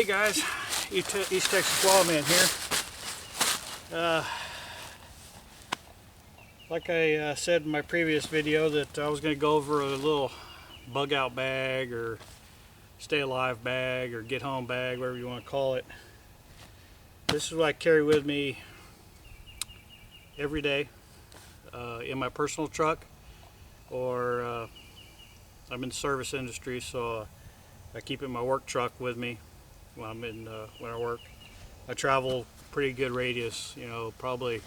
Hey guys, East Texas Wildman here. Like I said in my previous video that I was going to go over a little bug out bag or stay alive bag or get home bag, whatever you want to call it. This is what I carry with me every day in my personal truck, or I'm in the service industry, so I keep it in my work truck with me when I'm in when I work. I travel pretty good radius, you know, probably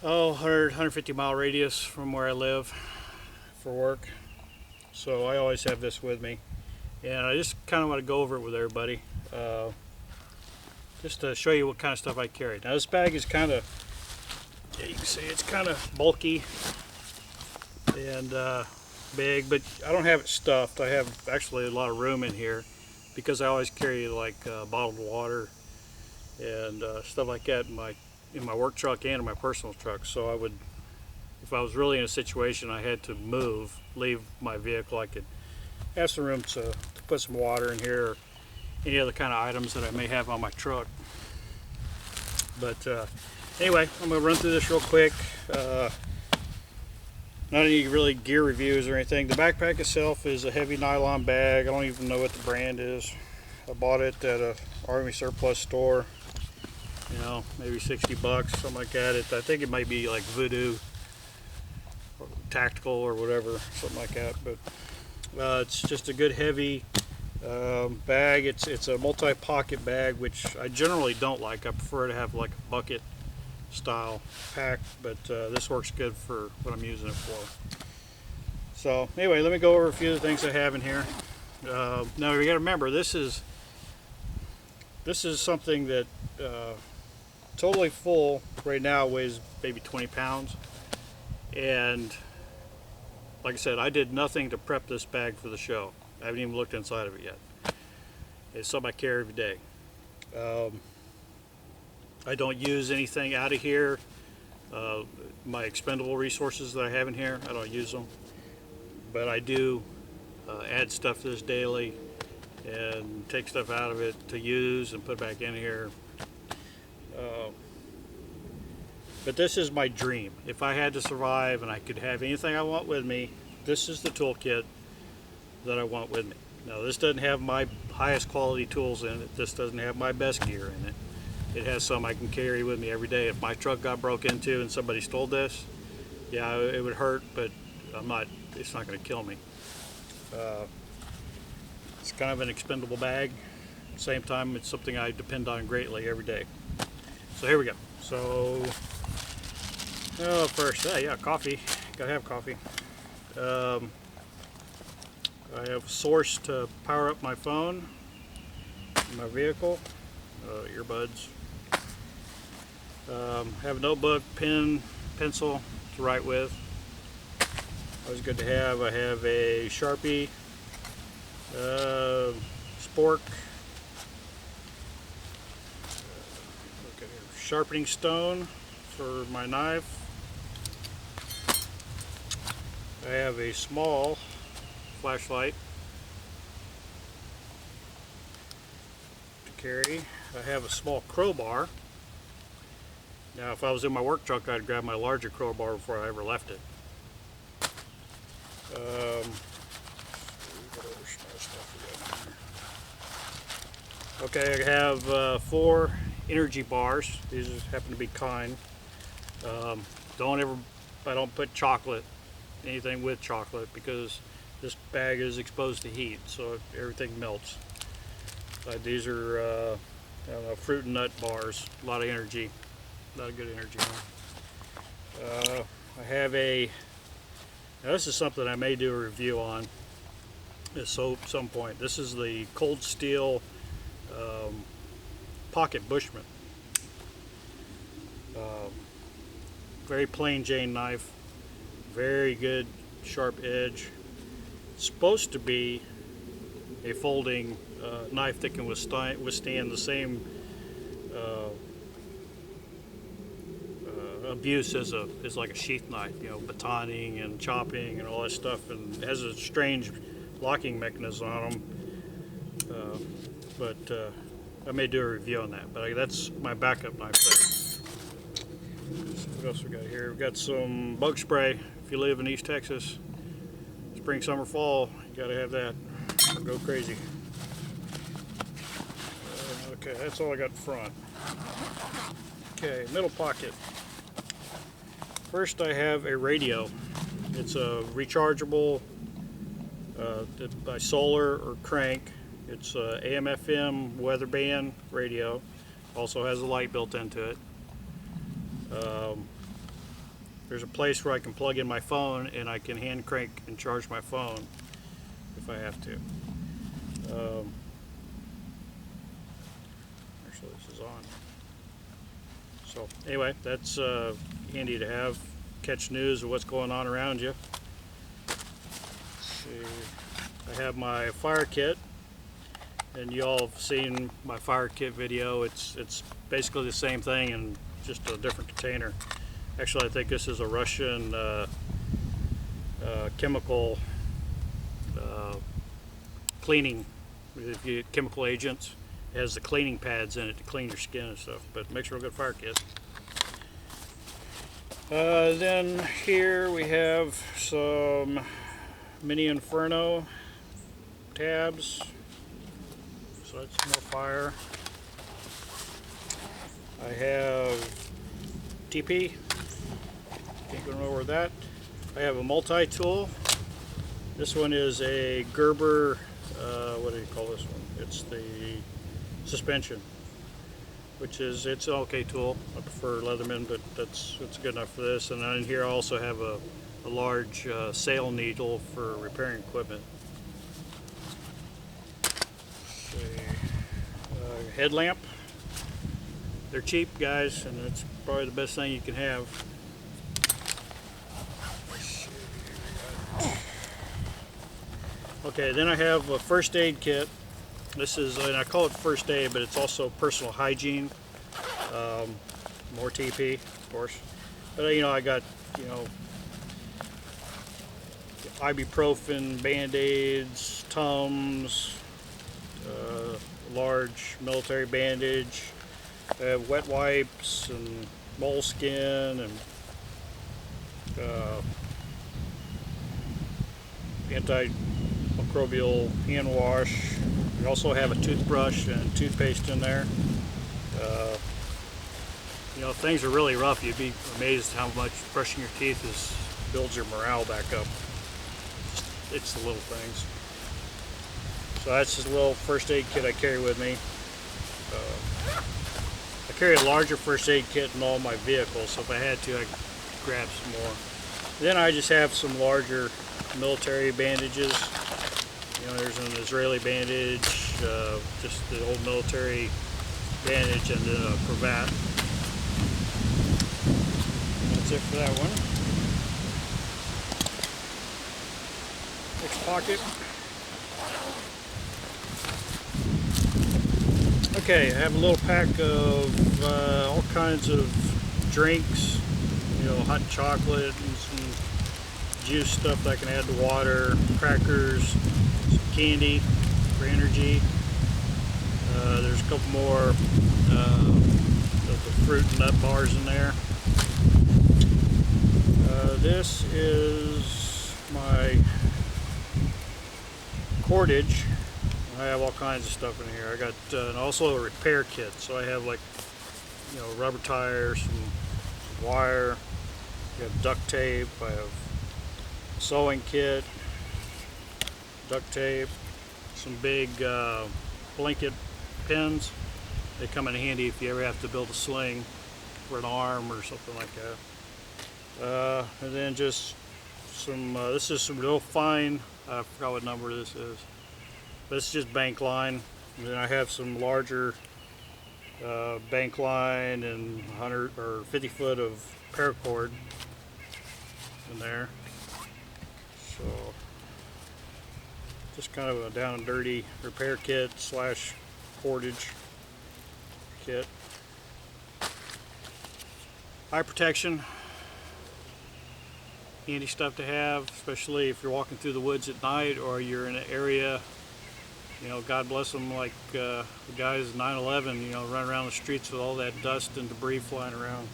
150 mile radius from where I live for work. So I always have this with me, and I just kind of want to go over it with everybody, just to show you what kind of stuff I carry. Now this bag is kind of, yeah, you can see it's kind of bulky and big, but I don't have it stuffed. I have actually a lot of room in here because I always carry like bottled water and stuff like that in my work truck and in my personal truck. So I would, if I was really in a situation I had to leave my vehicle, I could have some room to put some water in here or any other kind of items that I may have on my truck. But anyway, I'm going to run through this real quick. Not any really gear reviews or anything. The backpack itself is a heavy nylon bag. I don't even know what the brand is. I bought it at a Army surplus store. You know, maybe 60 bucks, something like that. I think it might be like Voodoo or Tactical or whatever, something like that. But it's just a good heavy bag. It's a multi-pocket bag, which I generally don't like. I prefer to have like a bucket style pack, but this works good for what I'm using it for. So anyway, let me go over a few of the things I have in here. Now you got to remember, this is something that totally full right now, weighs maybe 20 pounds, and like I said, I did nothing to prep this bag for the show. I haven't even looked inside of it yet. It's something I carry every day. I don't use anything out of here. My expendable resources that I have in here, I don't use them, but I do add stuff to this daily and take stuff out of it to use and put back in here. But this is my dream. If I had to survive and I could have anything I want with me, this is the toolkit that I want with me. Now this doesn't have my highest quality tools in it. This doesn't have my best gear in it. It has some I can carry with me every day. If my truck got broke into and somebody stole this, yeah, it would hurt, but it's not going to kill me. It's kind of an expendable bag. At the same time, it's something I depend on greatly every day. So here we go. So, first, yeah, coffee. Gotta have coffee. I have a source to power up my phone, my vehicle, earbuds. Have a notebook, pen, pencil to write with. Always good to have. I have a Sharpie, spork, sharpening stone for my knife. I have a small flashlight to carry. I have a small crowbar. Now if I was in my work truck, I'd grab my larger crowbar before I ever left it. Okay, I have 4 energy bars. These happen to be Kind. I don't put anything with chocolate, because this bag is exposed to heat, so everything melts. These are I don't know, fruit and nut bars. A lot of energy, a lot of good energy. I have now this is something I may do a review on at some point. This is the Cold Steel Pocket Bushman. Very plain Jane knife, very good sharp edge. It's supposed to be a folding knife that can withstand the same abuse as like a sheath knife, you know, batoning and chopping and all that stuff, and it has a strange locking mechanism on them. but I may do a review on that. But that's my backup knife there. So what else we got here? We got some bug spray. If you live in East Texas, spring, summer, fall, you gotta have that. Or go crazy. Okay, that's all I got in front. Okay, middle pocket. First, I have a radio. It's a rechargeable by solar or crank. It's a AM/FM weather band radio. Also has a light built into it. There's a place where I can plug in my phone and I can hand crank and charge my phone if I have to. Actually, this is on. So anyway, that's handy to have. Catch news of what's going on around you. Let's see. I have my fire kit, and you all have seen my fire kit video. It's basically the same thing in just a different container. Actually, I think this is a Russian chemical cleaning, chemical agents. It has the cleaning pads in it to clean your skin and stuff, but makes a real good fire kit. Then here we have some Mini Inferno tabs, so that's more fire. I have TP, can't go nowhere with that. I have a multi-tool. This one is a Gerber, what do you call this one? It's the suspension, which is, it's an okay tool. I prefer Leatherman, but it's good enough for this. And then in here I also have a large sail needle for repairing equipment. Headlamp. They're cheap, guys, and it's probably the best thing you can have. Okay, then I have a first aid kit. This is, and I call it first aid, but it's also personal hygiene. More TP, of course. But you know, I got, you know, ibuprofen, Band-Aids, Tums, large military bandage. I have wet wipes and moleskin and antimicrobial hand wash. We also have a toothbrush and toothpaste in there. You know, if things are really rough, you'd be amazed how much brushing your teeth builds your morale back up. It's the little things. So that's just a little first aid kit I carry with me. I carry a larger first aid kit in all my vehicles, so if I had to, I could grab some more. Then I just have some larger military bandages. You know, there's an Israeli bandage, just the old military bandage, and then a cravat. That's it for that one. Next pocket. Okay, I have a little pack of all kinds of drinks, you know, hot chocolate and some juice stuff that I can add to water, crackers, some candy for energy. There's a couple more of the fruit and nut bars in there. This is my cordage. I have all kinds of stuff in here. I got and also a repair kit. So I have, like, you know, rubber tires, some wire. I have duct tape. I have a sewing kit, duct tape, some big blanket pins. They come in handy if you ever have to build a sling for an arm or something like that. And then just some. This is some real fine. I forgot what number this is. This is just bank line. And then I have some larger bank line and 100 or 50 foot of paracord in there. So just kind of a down and dirty repair kit slash cordage kit. Eye protection. Handy stuff to have, especially if you're walking through the woods at night or you're in an area, You know, God bless them, like the guys 9/11, you know, run around the streets with all that dust and debris flying around.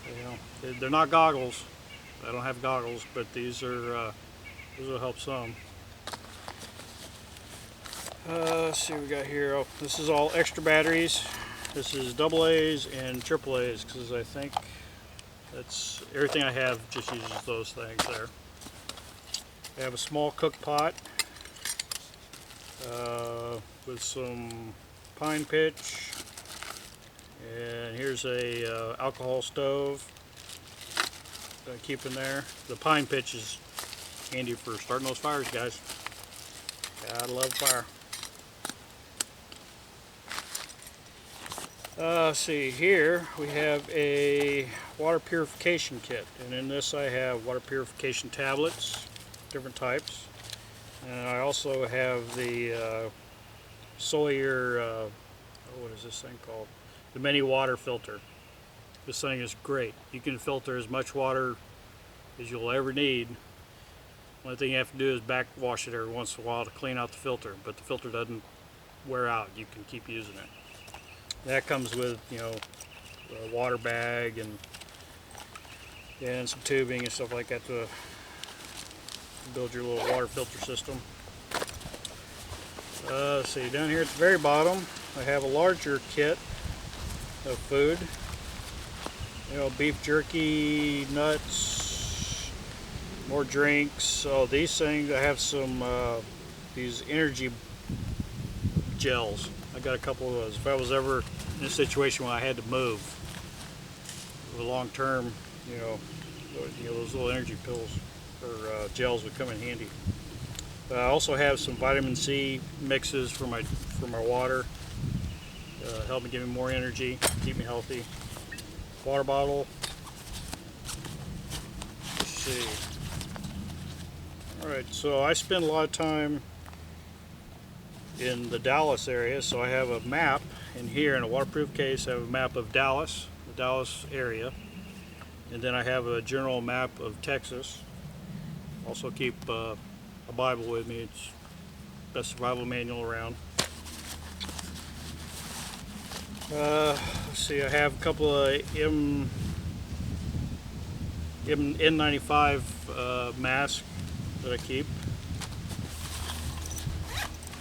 You know, they're not goggles. I don't have goggles, but these will help some. Let's see what we got here. Oh, this is all extra batteries. This is AA's and AAA's because I think that's everything I have just uses those things there. I have a small cook pot with some pine pitch, and here's a alcohol stove that I keep in there. The pine pitch is handy for starting those fires, guys. Gotta love fire. See, here we have a water purification kit, and in this I have water purification tablets, different types, and I also have the Sawyer, what is this thing called? The mini water filter. This thing is great. You can filter as much water as you'll ever need. Only thing you have to do is backwash it every once in a while to clean out the filter, but the filter doesn't wear out. You can keep using it. That comes with, you know, a water bag and some tubing and stuff like that to build your little water filter system. Let's see, down here at the very bottom I have a larger kit of food. You know, beef jerky, nuts, more drinks. So these things, I have some these energy gels. I got a couple of those. If I was ever in a situation where I had to move for long term, you know, those little energy pills or gels would come in handy. I also have some vitamin C mixes for my water. Help me give me more energy, keep me healthy. Water bottle. Let's see. All right, so I spend a lot of time in the Dallas area, so I have a map in here in a waterproof case. I have a map of Dallas, the Dallas area, and then I have a general map of Texas. Also keep a Bible with me. It's the best survival manual around. Let's see, I have a couple of N95 masks that I keep.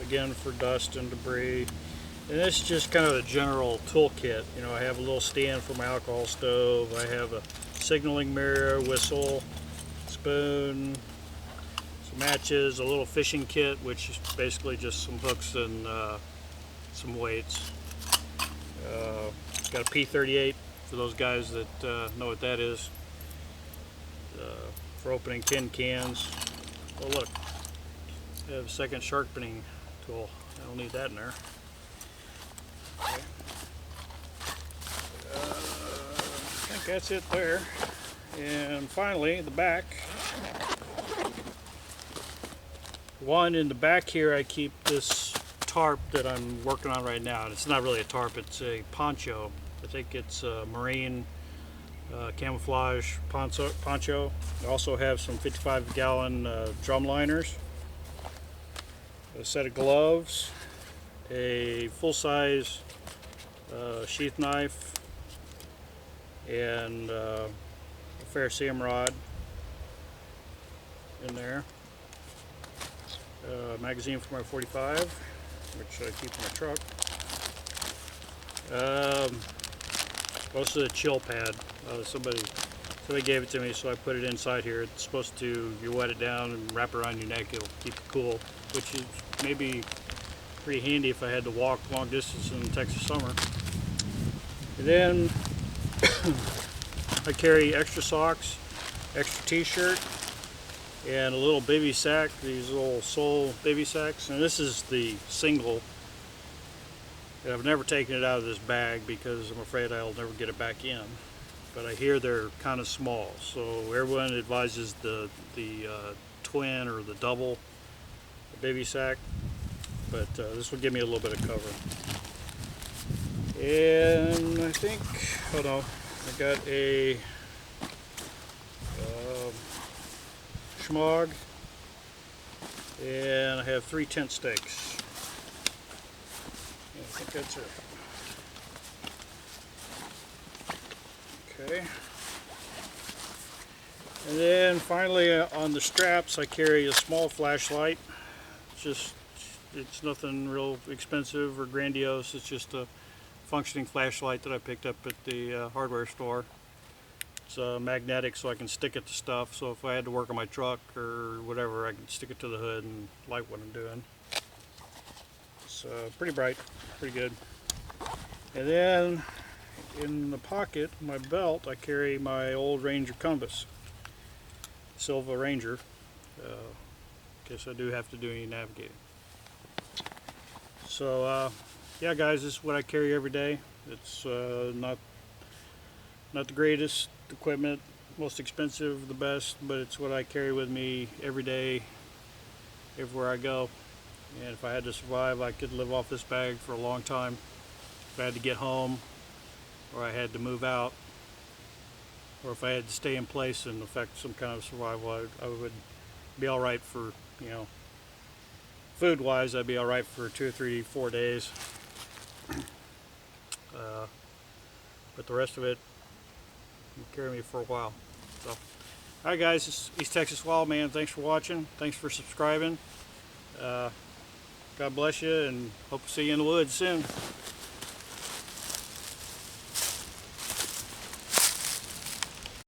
Again, for dust and debris. And this is just kind of a general toolkit. You know, I have a little stand for my alcohol stove. I have a signaling mirror, whistle, spoon, some matches, a little fishing kit, which is basically just some hooks and some weights. Got a P38 for those guys that know what that is, for opening tin cans. Oh look, I have a second sharpening tool. I don't need that in there. Okay. I think that's it there. And finally, the back. One in the back here, I keep this tarp that I'm working on right now. And it's not really a tarp, it's a poncho. I think it's a marine camouflage poncho. I also have some 55-gallon drum liners, a set of gloves, a full-size sheath knife, and a ferrocerium rod in there. Magazine for my 45, which I keep in my truck. Also a chill pad. Somebody gave it to me, so I put it inside here. It's supposed to, you wet it down and wrap it around your neck, it'll keep it cool, which is maybe pretty handy if I had to walk long distance in Texas summer. And then I carry extra socks, extra t-shirt, and a little baby sack, these little Soul baby sacks. And this is the single. And I've never taken it out of this bag because I'm afraid I'll never get it back in. But I hear they're kind of small, so everyone advises the twin or the double baby sack. But this will give me a little bit of cover. And I think, hold on, I got a Schmog, and I have 3 tent stakes. think that's it. Okay. And then finally on the straps I carry a small flashlight. It's nothing real expensive or grandiose. It's just a functioning flashlight that I picked up at the hardware store. It's magnetic, so I can stick it to stuff. So if I had to work on my truck or whatever, I can stick it to the hood and light what I'm doing. It's pretty bright, pretty good. And then in the pocket, my belt, I carry my old Ranger compass, Silva Ranger. Guess I do have to do any navigating. So yeah, guys, this is what I carry every day. It's not the greatest equipment, most expensive, the best, but it's what I carry with me every day, everywhere I go. And if I had to survive, I could live off this bag for a long time. If I had to get home, or I had to move out, or if I had to stay in place and affect some kind of survival, I would be all right for, you know, food-wise, I'd be all right for 2 or 3, 4 days. But the rest of it will carry me for a while. So, alright guys, this is East Texas Wildman. Thanks for watching. Thanks for subscribing. God bless you, and hope to see you in the woods soon.